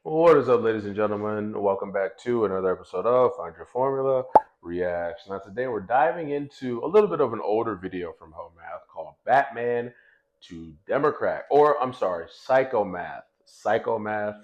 What is up, ladies and gentlemen? Welcome back to another episode of Find Your Formula Reacts. Now, today we're diving into a little bit of an older video from Home Math called Batman to Democrat, or I'm sorry, Psychomath. Psychomath,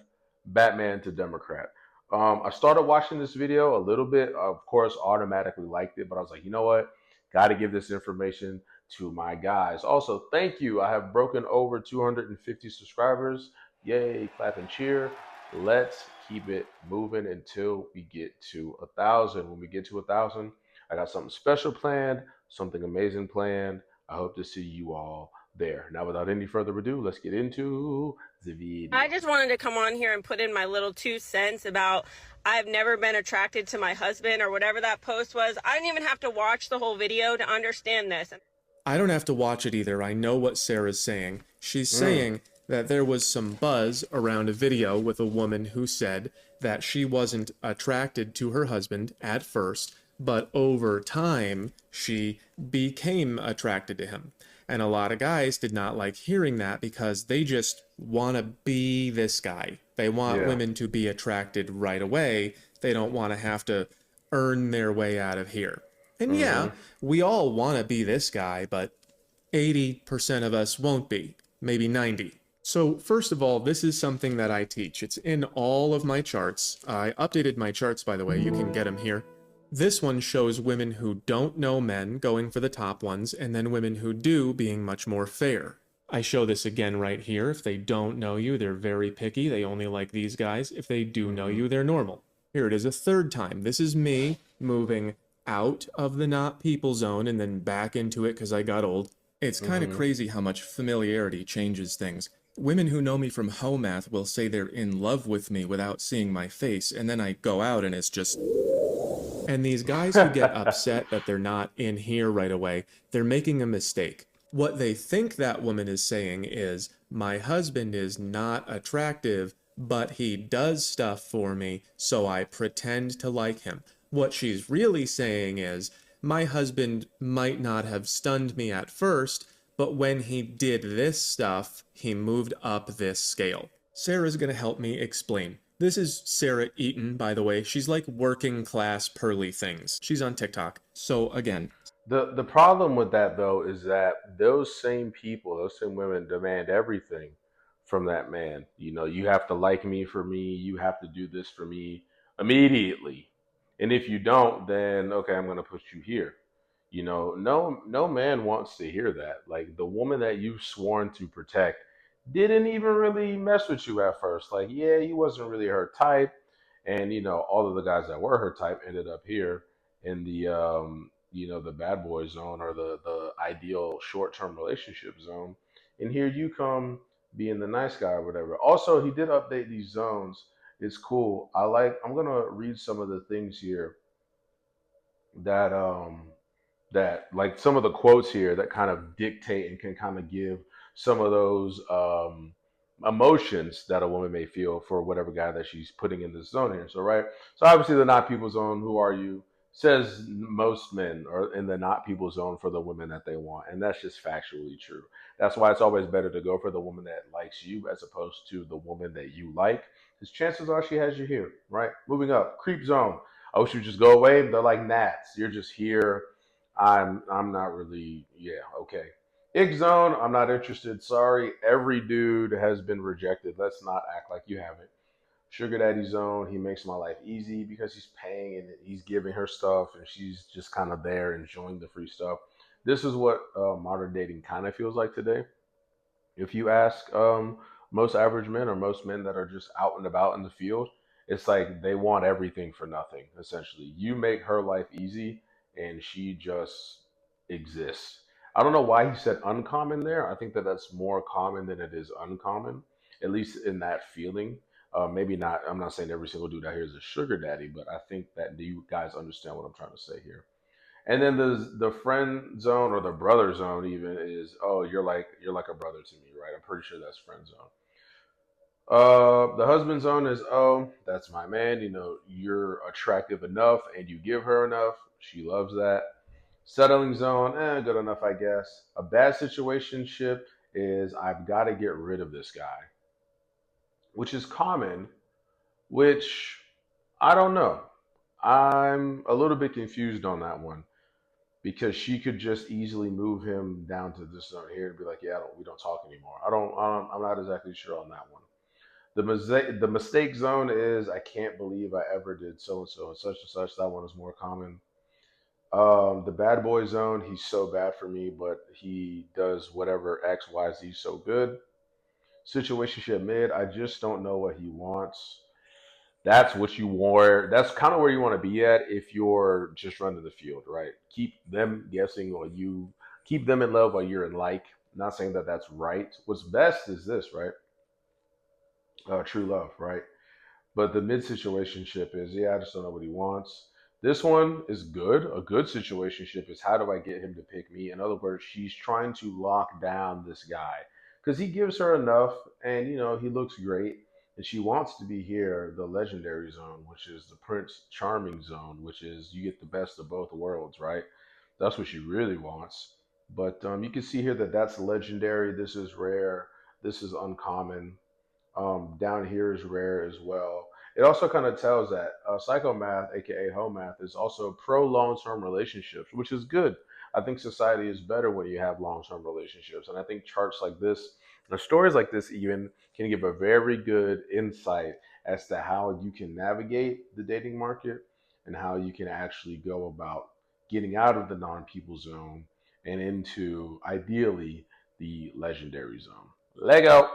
Batman to Democrat. I started watching this video a little bit, of course, automatically liked it, but I was like, you know what? Got to give this information to my guys. Also, thank you. I have broken over 250 subscribers. Yay, clap and cheer. Let's keep it moving until we get to 1,000. When we get to 1,000, I got something special planned, something amazing planned. I hope to see you all there. Now, without any further ado, let's get into the I video. just wanted to come on here and put in my little 2 cents about I've never been attracted to my husband or whatever that post was. I didn't even have to watch the whole video to understand this. I don't have to watch it either. I know what Sarah's saying. She's Mm, saying that there was some buzz around a video with a woman who said that she wasn't attracted to her husband at first, but over time she became attracted to him. And a lot of guys did not like hearing that because they just want to be this guy. They want yeah. women to be attracted right away. They don't want to have to earn their way out of here. And yeah, Mm-hmm. we all want to be this guy, but 80% of us won't be, maybe 90. So first of all, this is something that I teach. It's in all of my charts. I updated my charts, by the way. You can get them here. This one shows women who don't know men going for the top ones, and then women who do being much more fair. I show this again right here. If they don't know you, they're very picky. They only like these guys. If they do know Mm-hmm. you, they're normal. Here it is a third time. This is me moving out of the not people zone and then back into it because I got old. It's kind of Mm-hmm. crazy how much familiarity changes things. Women who know me from home math will say they're in love with me without seeing my face, and then I go out and it's just. And these guys who get upset that they're not in here right away, they're making a mistake. What they think that woman is saying is, my husband is not attractive, but he does stuff for me, so I pretend to like him. What she's really saying is, my husband might not have stunned me at first, but when he did this stuff, he moved up this scale. Sarah's gonna help me explain. This is Sarah Eaton, by the way. She's like working class pearly things. She's on TikTok. So again, The problem with that though is that those same people, those same women demand everything from that man. You know, you have to like me for me, you have to do this for me immediately. And if you don't, then okay, I'm gonna put you here. You know, no man wants to hear that. Like the woman that you've sworn to protect didn't even really mess with you at first. Like, yeah, you wasn't really her type. And you know, all of the guys that were her type ended up here in the the bad boy zone or the ideal short term relationship zone. And here you come being the nice guy or whatever. Also, he did update these zones. It's cool. I'm gonna read some of the things here that that like some of the quotes here that kind of dictate and can kind of give some of those emotions that a woman may feel for whatever guy that she's putting in this zone here. So right. So obviously the not people zone, who are you? Says most men are in the not people zone for the women that they want. And that's just factually true. That's why it's always better to go for the woman that likes you as opposed to the woman that you like. Because chances are she has you here, right? Moving up, creep zone. I wish you'd just go away. They're like gnats. You're just here. I'm not really, yeah, okay. Ick zone, I'm not interested. Sorry. Every dude has been rejected. Let's not act like you haven't. Sugar daddy zone, he makes my life easy because he's paying and he's giving her stuff and she's just kind of there enjoying the free stuff. This is what modern dating kind of feels like today. If you ask most average men or most men that are just out and about in the field, it's like they want everything for nothing, essentially. You make her life easy and she just exists. I don't know why he said uncommon there. I think that that's more common than it is uncommon, at least in that feeling. Maybe not, I'm not saying every single dude out here is a sugar daddy, but I think that you guys understand what I'm trying to say here. And then the friend zone or the brother zone even is, oh, you're like a brother to me, right? I'm pretty sure that's friend zone. The husband zone is, oh, that's my man. You know, you're attractive enough and you give her enough. She loves that. Settling zone, good enough, I guess. A bad situationship is I've got to get rid of this guy, which is common, which I don't know. I'm a little bit confused on that one because she could just easily move him down to this zone here and be like, "Yeah, we don't talk anymore." I'm not exactly sure on that one. The mistake zone is I can't believe I ever did so and so and such and such. That one is more common. The bad boy zone, he's so bad for me, but he does whatever X Y Z so good. Situationship mid, I just don't know what he wants. That's what you want. That's kind of where you want to be at if you're just running the field, right? Keep them guessing while you keep them in love while you're in like. Not saying that that's right. What's best is this, right? True love, right? But the mid situationship is, yeah, I just don't know what he wants. This one is good. A good situationship is how do I get him to pick me? In other words, she's trying to lock down this guy because he gives her enough, and he looks great, and she wants to be here, the legendary zone, which is the Prince Charming zone, which is you get the best of both worlds, right? That's what she really wants. But you can see here that that's legendary. This is rare. This is uncommon. Down here is rare as well. It also kind of tells that psychomath, aka homath, is also pro long term relationships, which is good. I think society is better when you have long term relationships. And I think charts like this, or stories like this, even can give a very good insight as to how you can navigate the dating market and how you can actually go about getting out of the non people zone and into ideally the legendary zone. Lego.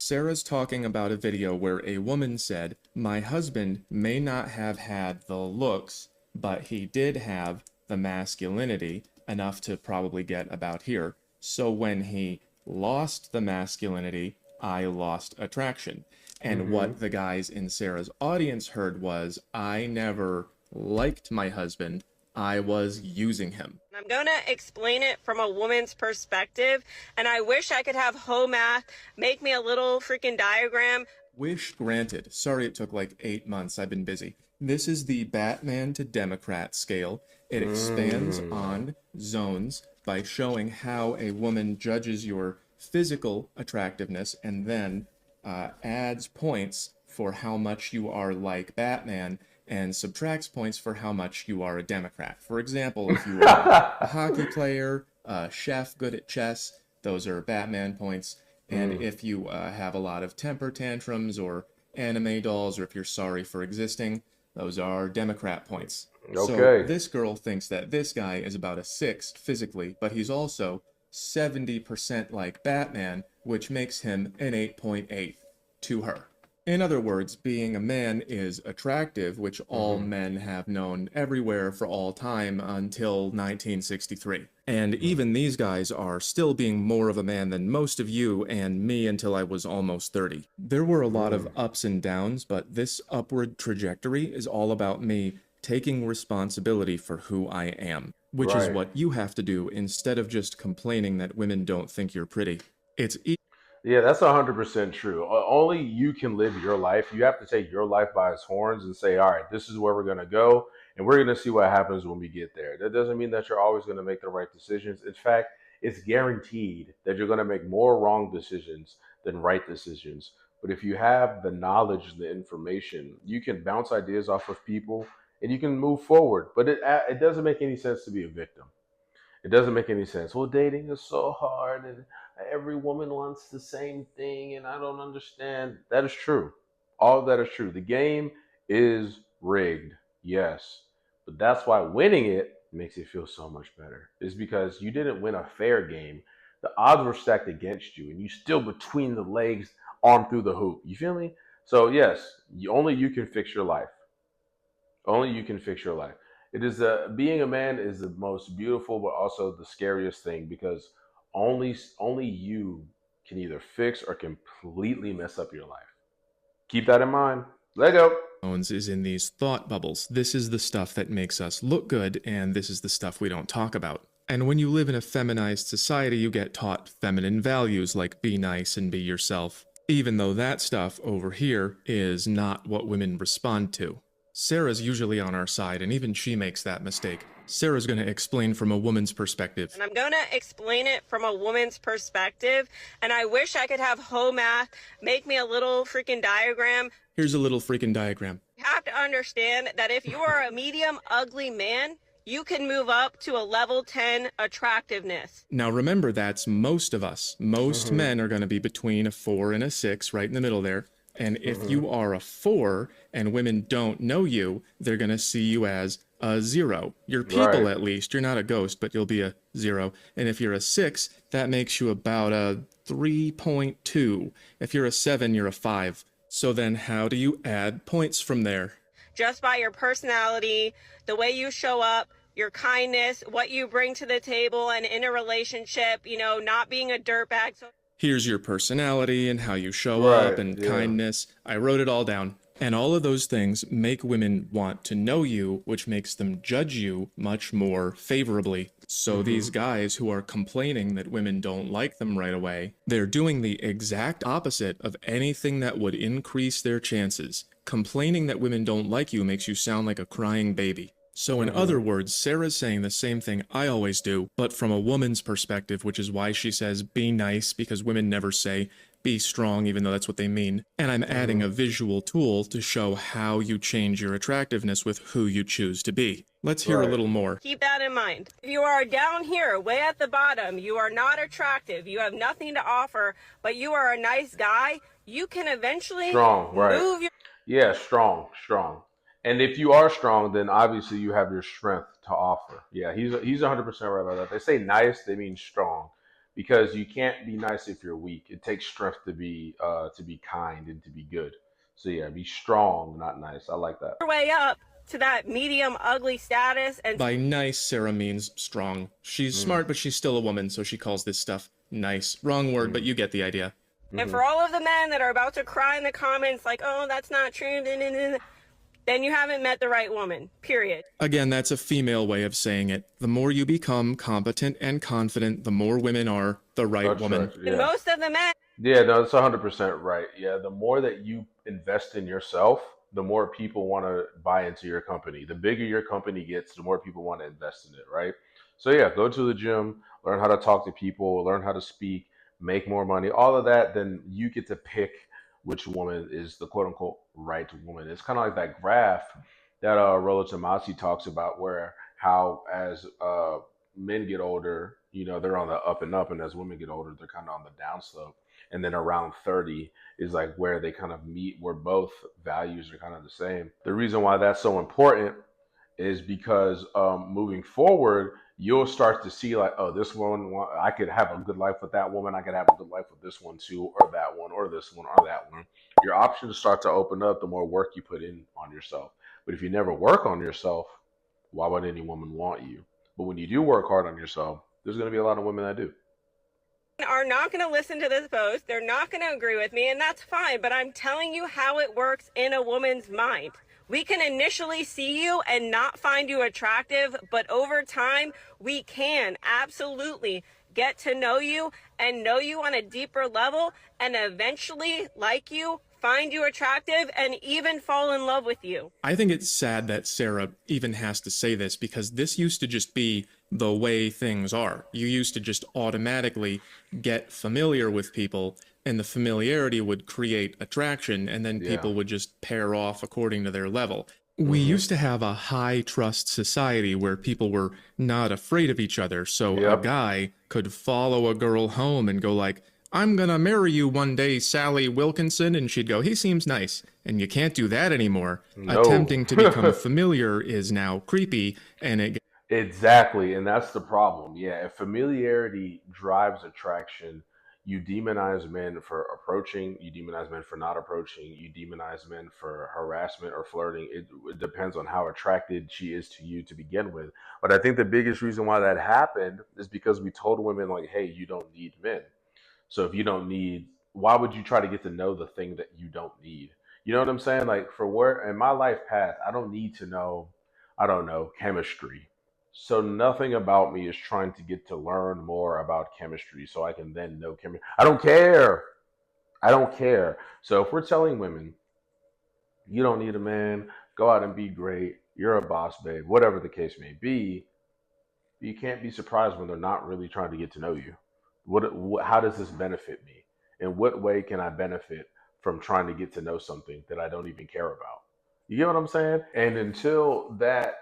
Sarah's talking about a video where a woman said, "My husband may not have had the looks, but he did have the masculinity enough to probably get about here. So when he lost the masculinity, I lost attraction." And Mm-hmm. what the guys in Sarah's audience heard was, "I never liked my husband, I was using him." I'm going to explain it from a woman's perspective, and I wish I could have Homath make me a little freaking diagram. Wish granted. Sorry it took like 8 months. I've been busy. This is the Batman to Democrat scale. It expands Mm. on zones by showing how a woman judges your physical attractiveness and then adds points for how much you are like Batman and subtracts points for how much you are a Democrat. For example, if you are a hockey player, a chef good at chess, those are Batman points. And Mm. if you have a lot of temper tantrums or anime dolls, or if you're sorry for existing, those are Democrat points. So Okay. this girl thinks that this guy is about a 6 physically, but he's also 70% like Batman, which makes him an 8.8 to her. In other words, being a man is attractive, which all Mm-hmm. men have known everywhere for all time until 1963. And even these guys are still being more of a man than most of you and me until I was almost 30. There were a lot of Mm. ups and downs, but this upward trajectory is all about me taking responsibility for who I am, which is Right. what you have to do instead of just complaining that women don't think you're pretty. It's Yeah, that's 100% true. Only you can live your life. You have to take your life by its horns and say, all right, this is where we're going to go, and we're going to see what happens when we get there. That doesn't mean that you're always going to make the right decisions. In fact, it's guaranteed that you're going to make more wrong decisions than right decisions. But if you have the knowledge, the information, you can bounce ideas off of people and you can move forward. But it doesn't make any sense to be a victim. It doesn't make any sense. Well, dating is so hard and every woman wants the same thing and I don't understand. That is true. All of that is true. The game is rigged, yes. But that's why winning it makes it feel so much better. Is because you didn't win a fair game. The odds were stacked against you and you still between the legs, arm through the hoop. You feel me? So yes, only you can fix your life. Only you can fix your life. It is being a man is the most beautiful, but also the scariest thing because only you can either fix or completely mess up your life. Keep that in mind. Lego. is in these thought bubbles. This is the stuff that makes us look good, and this is the stuff we don't talk about. And when you live in a feminized society, you get taught feminine values like be nice and be yourself, even though that stuff over here is not what women respond to. Sarah's usually on our side, and even she makes that mistake. Sarah's going to explain from a woman's perspective. And I'm going to explain it from a woman's perspective, and I wish I could have Homath make me a little freaking diagram. Here's a little freaking diagram. You have to understand that if you are a medium ugly man, you can move up to a level 10 attractiveness. Now remember, that's most of us. Most Mm-hmm. men are going to be between a 4 and a 6, right in the middle there. And if Mm-hmm. you are a 4 and women don't know you, they're going to see you as a 0. You're people, Right. at least. You're not a ghost, but you'll be a 0. And if you're a 6, that makes you about a 3.2. If you're a 7, you're a 5. So then how do you add points from there? Just by your personality, the way you show up, your kindness, what you bring to the table, and in a relationship, not being a dirtbag. So Here's your personality and how you show up Right. and Yeah. kindness. I wrote it all down. And all of those things make women want to know you, which makes them judge you much more favorably. So these guys who are complaining that women don't like them right away, they're doing the exact opposite of anything that would increase their chances. Complaining that women don't like you makes you sound like a crying baby. So in other words, Sarah's saying the same thing I always do, but from a woman's perspective, which is why she says be nice, because women never say be strong, even though that's what they mean. And I'm adding a visual tool to show how you change your attractiveness with who you choose to be. Let's hear a little more. keep that in mind. If you are down here, way at the bottom, you are not attractive, you have nothing to offer, but you are a nice guy, you can eventually Strong. Right. move your Yeah. Strong. Strong. And if you are strong, then obviously you have your strength to offer. Yeah. He's 100% right about that. They say nice, they mean strong, because you can't be nice if you're weak. It takes strength to be kind and to be good. So yeah, be strong, not nice. I like that. way up to that medium ugly status. And By nice, Sarah means strong. She's smart, but she's still a woman, so she calls this stuff nice. Wrong word, but you get the idea. And for all of the men that are about to cry in the comments like, oh, that's not true, then you haven't met the right woman, period. Again, that's a female way of saying it. The more you become competent and confident, the more women are the right That's woman. right. And Yeah. most of the men Yeah, no, that's 100% right. Yeah, the more that you invest in yourself, the more people want to buy into your company. The bigger your company gets, the more people want to invest in it, right? So yeah, go to the gym, learn how to talk to people, learn how to speak, make more money, all of that. Then you get to pick which woman is the quote unquote right woman. It's kind of like that graph that Rollo Tomasi talks about, where how as men get older, they're on the up and up, and as women get older, they're kind of on the downslope. And then around 30 is like where they kind of meet, where both values are kind of the same. The reason why that's so important is because moving forward, you'll start to see like, oh, this one, I could have a good life with that woman. I could have a good life with this one too, or that one, or this one, or that one. Your options start to open up the more work you put in on yourself. But if you never work on yourself, why would any woman want you? But when you do work hard on yourself, there's going to be a lot of women that do. are not going to listen to this post. They're not going to agree with me, and that's fine. But I'm telling you how it works in a woman's mind. We can initially see you and not find you attractive, but over time, we can absolutely get to know you and know you on a deeper level and eventually like you, find you attractive, and even fall in love with you. I think it's sad that Sarah even has to say this, because this used to just be the way things are. You used to just automatically get familiar with people, and the familiarity would create attraction, and then people would just pair off according to their level. We used to have a high trust society where people were not afraid of each other, so a guy could follow a girl home and go like, I'm gonna marry you one day, Sally Wilkinson, and she'd go, he seems nice. And you can't do that anymore. No. Attempting to become familiar is now creepy, and it Exactly, and that's the problem. Yeah, if familiarity drives attraction, you demonize men for approaching, you demonize men for not approaching, you demonize men for harassment or flirting. It depends on how attracted she is to you to begin with. But I think the biggest reason why that happened is because we told women, like, hey, you don't need men. So if you don't need, why would you try to get to know the thing that you don't need? You know what I'm saying? Like, for where in my life path, I don't need to know, I don't know, chemistry. So nothing about me is trying to get to learn more about chemistry so I can then know chemistry. I don't care. I don't care. So if we're telling women, you don't need a man, go out and be great, you're a boss babe, whatever the case may be, you can't be surprised when they're not really trying to get to know you. How does this benefit me? In what way can I benefit from trying to get to know something that I don't even care about. You get what I'm saying? And until that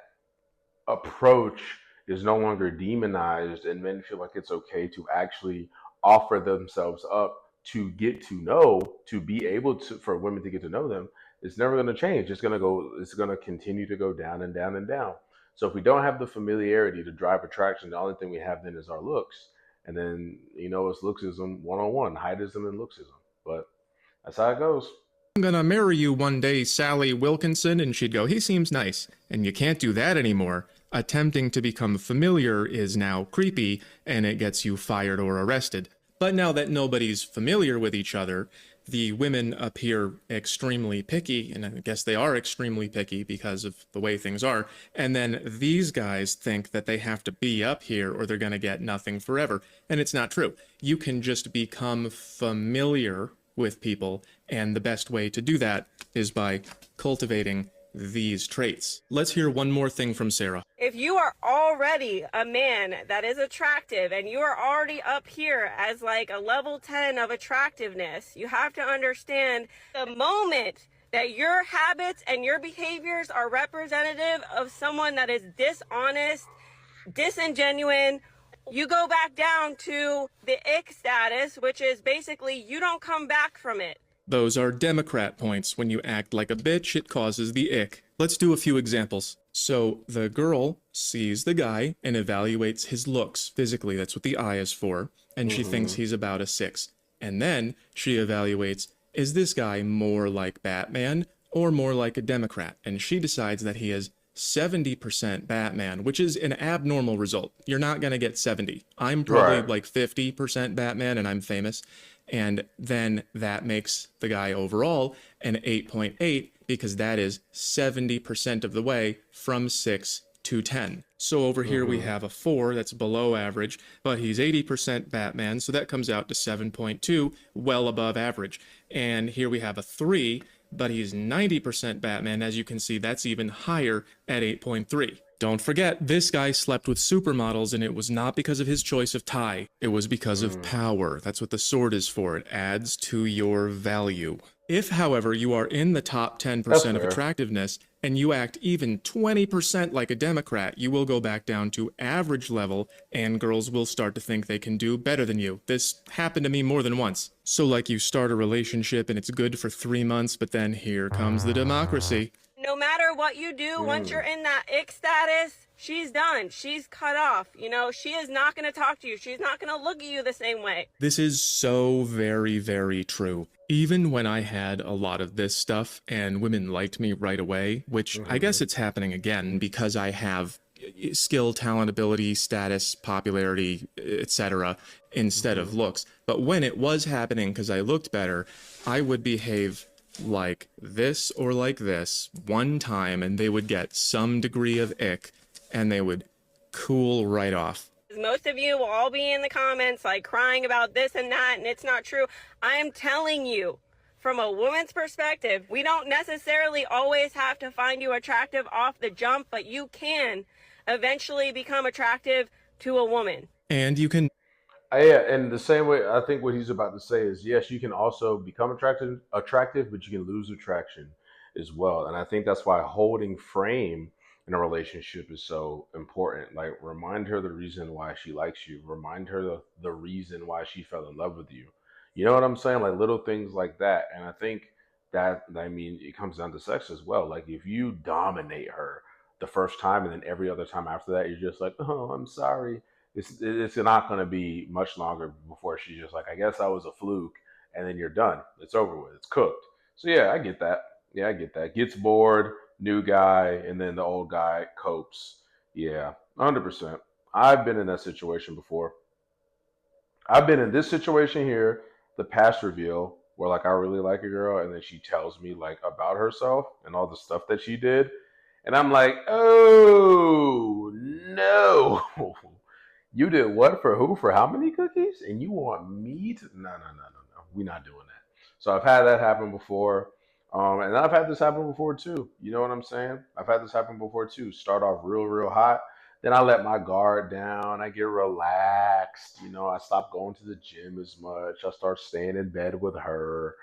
approach is no longer demonized and men feel like it's okay to actually offer themselves up to get to know, to be able to, for women to get to know them, it's never going to change. It's going to continue to go down and down and down. So if we don't have the familiarity to drive attraction, the only thing we have then is our looks. And then, it's looksism 101, heightism and looksism. But that's how it goes. I'm gonna marry you one day, Sally Wilkinson, and she'd go, he seems nice. And you can't do that anymore. Attempting to become familiar is now creepy, and it gets you fired or arrested. But now that nobody's familiar with each other, the women appear extremely picky, and I guess they are extremely picky because of the way things are. And then these guys think that they have to be up here or they're gonna get nothing forever. And it's not true. You can just become familiar with people, and the best way to do that is by cultivating these traits. Let's hear one more thing from Sarah. If you are already a man that is attractive and you are already up here as like a level 10 of attractiveness, you have to understand the moment that your habits and your behaviors are representative of someone that is dishonest, disingenuine, you go back down to the ick status, which is basically you don't come back from it. Those are Democrat points. When you act like a bitch, it causes the ick. Let's do a few examples. So the girl sees the guy and evaluates his looks physically. That's what the eye is for. And she thinks he's about a 6. And then she evaluates, is this guy more like Batman or more like a Democrat? And she decides that he is 70% Batman, which is an abnormal result. You're not going to get 70. I'm probably like 50% Batman and I'm famous. And then that makes the guy overall an 8.8 because that is 70% of the way from 6 to 10. So over here we have a 4 that's below average, but he's 80% Batman, so that comes out to 7.2, well above average. And here we have a 3, but he's 90% Batman. As you can see, that's even higher at 8.3. Don't forget, this guy slept with supermodels, and it was not because of his choice of tie. It was because of power. That's what the sword is for. It adds to your value. If, however, you are in the top 10% of attractiveness, and you act even 20% like a Democrat, you will go back down to average level, and girls will start to think they can do better than you. This happened to me more than once. So like you start a relationship, and it's good for 3 months, but then here comes the democracy. No matter what you do, once you're in that ick status, she's done. She's cut off. She is not going to talk to you. She's not going to look at you the same way. This is so very, very true. Even when I had a lot of this stuff and women liked me right away, which I guess it's happening again because I have skill, talent, ability, status, popularity, etc., instead of looks. But when it was happening because I looked better, I would behave like this or like this one time and they would get some degree of ick and they would cool right off. Most of you will all be in the comments like crying about this and that, and it's not true. I am telling you, from a woman's perspective, we don't necessarily always have to find you attractive off the jump, but you can eventually become attractive to a woman. And you can Yeah, and the same way, I think what he's about to say is, yes, you can also become attractive, but you can lose attraction as well. And I think that's why holding frame in a relationship is so important. Like, remind her the reason why she likes you. Remind her the reason why she fell in love with you. You know what I'm saying? Like little things like that. And I think that, I mean, it comes down to sex as well. Like if you dominate her the first time and then every other time after that, you're just like, oh, I'm sorry, it's not going to be much longer before she's just like, I guess I was a fluke, and then you're done. It's over with. It's cooked. So yeah, I get that. Yeah, I get that. Gets bored, new guy, and then the old guy copes. Yeah, 100%. I've been in that situation before. I've been in this situation here, the past reveal, where like I really like a girl, and then she tells me like about herself and all the stuff that she did, and I'm like, oh no. You did what for who? For how many cookies? And you want me to? No, no, no, no, no. We're not doing that. So I've had that happen before. And I've had this happen before too. You know what I'm saying? I've had this happen before too. Start off real, real hot. Then I let my guard down. I get relaxed. I stop going to the gym as much. I start staying in bed with her.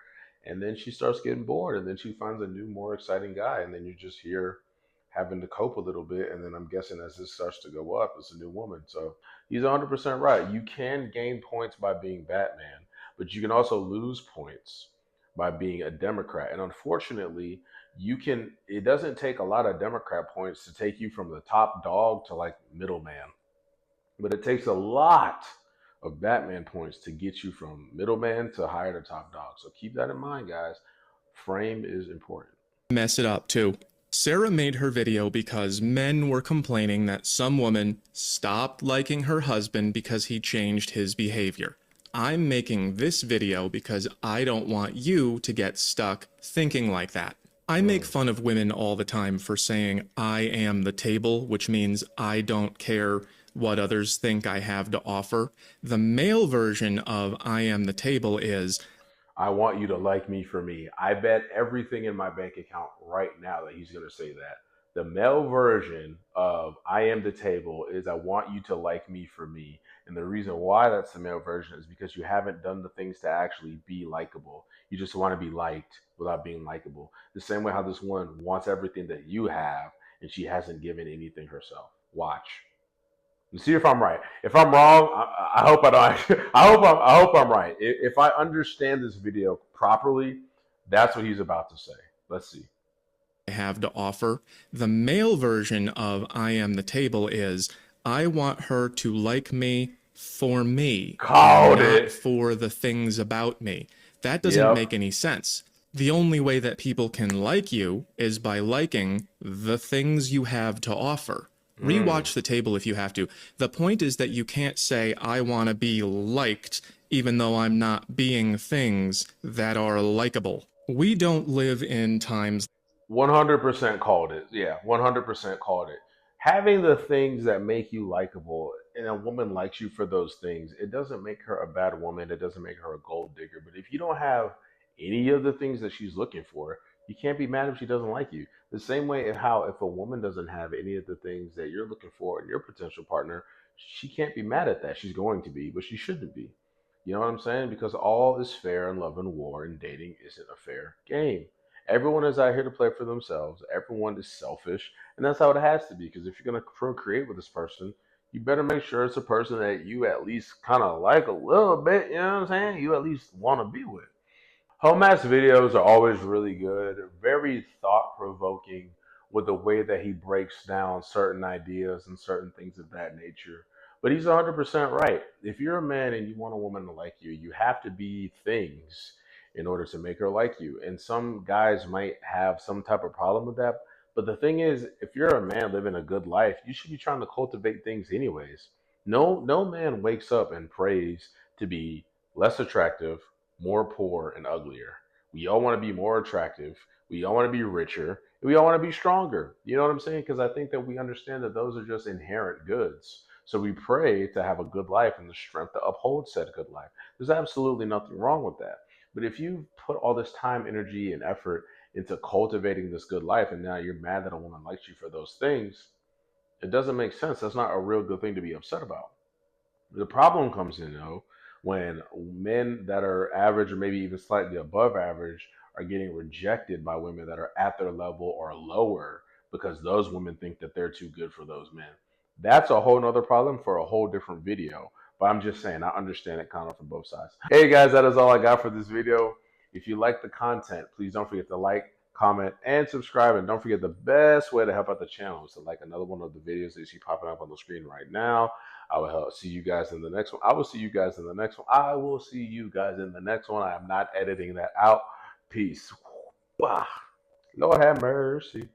And then she starts getting bored, and then she finds a new, more exciting guy, and then you just hear having to cope a little bit. And then I'm guessing as this starts to go up, it's a new woman. So he's 100% right. You can gain points by being Batman, but you can also lose points by being a Democrat. And unfortunately, it doesn't take a lot of Democrat points to take you from the top dog to like middleman, but it takes a lot of Batman points to get you from middleman to higher to top dog. So keep that in mind, guys. Frame is important. Mess it up too. Sarah made her video because men were complaining that some woman stopped liking her husband because he changed his behavior. I'm making this video because I don't want you to get stuck thinking like that. I make fun of women all the time for saying I am the table, which means I don't care what others think I have to offer. The male version of I am the table is I want you to like me for me. I bet everything in my bank account right now that he's going to say that. The male version of I am the table is I want you to like me for me. And the reason why that's the male version is because you haven't done the things to actually be likable. You just want to be liked without being likable. The same way how this one wants everything that you have and she hasn't given anything herself. Watch. And see if I'm right. If I'm wrong, I hope I don't. I hope I'm right. If I understand this video properly, that's what he's about to say. Let's see. I have to offer. The male version of I am the table is I want her to like me for me, Called not it. for the things about me. That doesn't Yep. make any sense. The only way that people can like you is by liking the things you have to offer. Rewatch the table if you have to. The point is that you can't say, I want to be liked, even though I'm not being things that are likable. We don't live in times 100% called it. Yeah, 100% called it. Having the things that make you likable and a woman likes you for those things, it doesn't make her a bad woman. It doesn't make her a gold digger. But if you don't have any of the things that she's looking for, you can't be mad if she doesn't like you. The same way if how if a woman doesn't have any of the things that you're looking for in your potential partner, she can't be mad at that. She's going to be, but she shouldn't be. You know what I'm saying? Because all is fair in love and war, and dating isn't a fair game. Everyone is out here to play for themselves. Everyone is selfish, and that's how it has to be. Because if you're gonna procreate with this person, you better make sure it's a person that you at least kind of like a little bit. You know what I'm saying? You at least want to be with. Homa's videos are always really good, very thought provoking with the way that he breaks down certain ideas and certain things of that nature. But he's 100% right. If you're a man and you want a woman to like you, you have to be things in order to make her like you. And some guys might have some type of problem with that. But the thing is, if you're a man living a good life, you should be trying to cultivate things anyways. No man wakes up and prays to be less attractive, more poor, and uglier. We all want to be more attractive. We all want to be richer. And we all want to be stronger. You know what I'm saying? Because I think that we understand that those are just inherent goods. So we pray to have a good life and the strength to uphold said good life. There's absolutely nothing wrong with that. But if you put all this time, energy, and effort into cultivating this good life, and now you're mad that a woman likes you for those things, it doesn't make sense. That's not a real good thing to be upset about. The problem comes in though when men that are average or maybe even slightly above average are getting rejected by women that are at their level or lower because those women think that they're too good for those men. That's a whole nother problem for a whole different video. But I'm just saying, I understand it kind of from both sides. Hey guys, that is all I got for this video. If you like the content, please don't forget to like, comment, and subscribe. And don't forget the best way to help out the channel is to like another one of the videos that you see popping up on the screen right now. I will see you guys in the next one. I will see you guys in the next one. I will see you guys in the next one. I am not editing that out. Peace. Bah. Lord have mercy.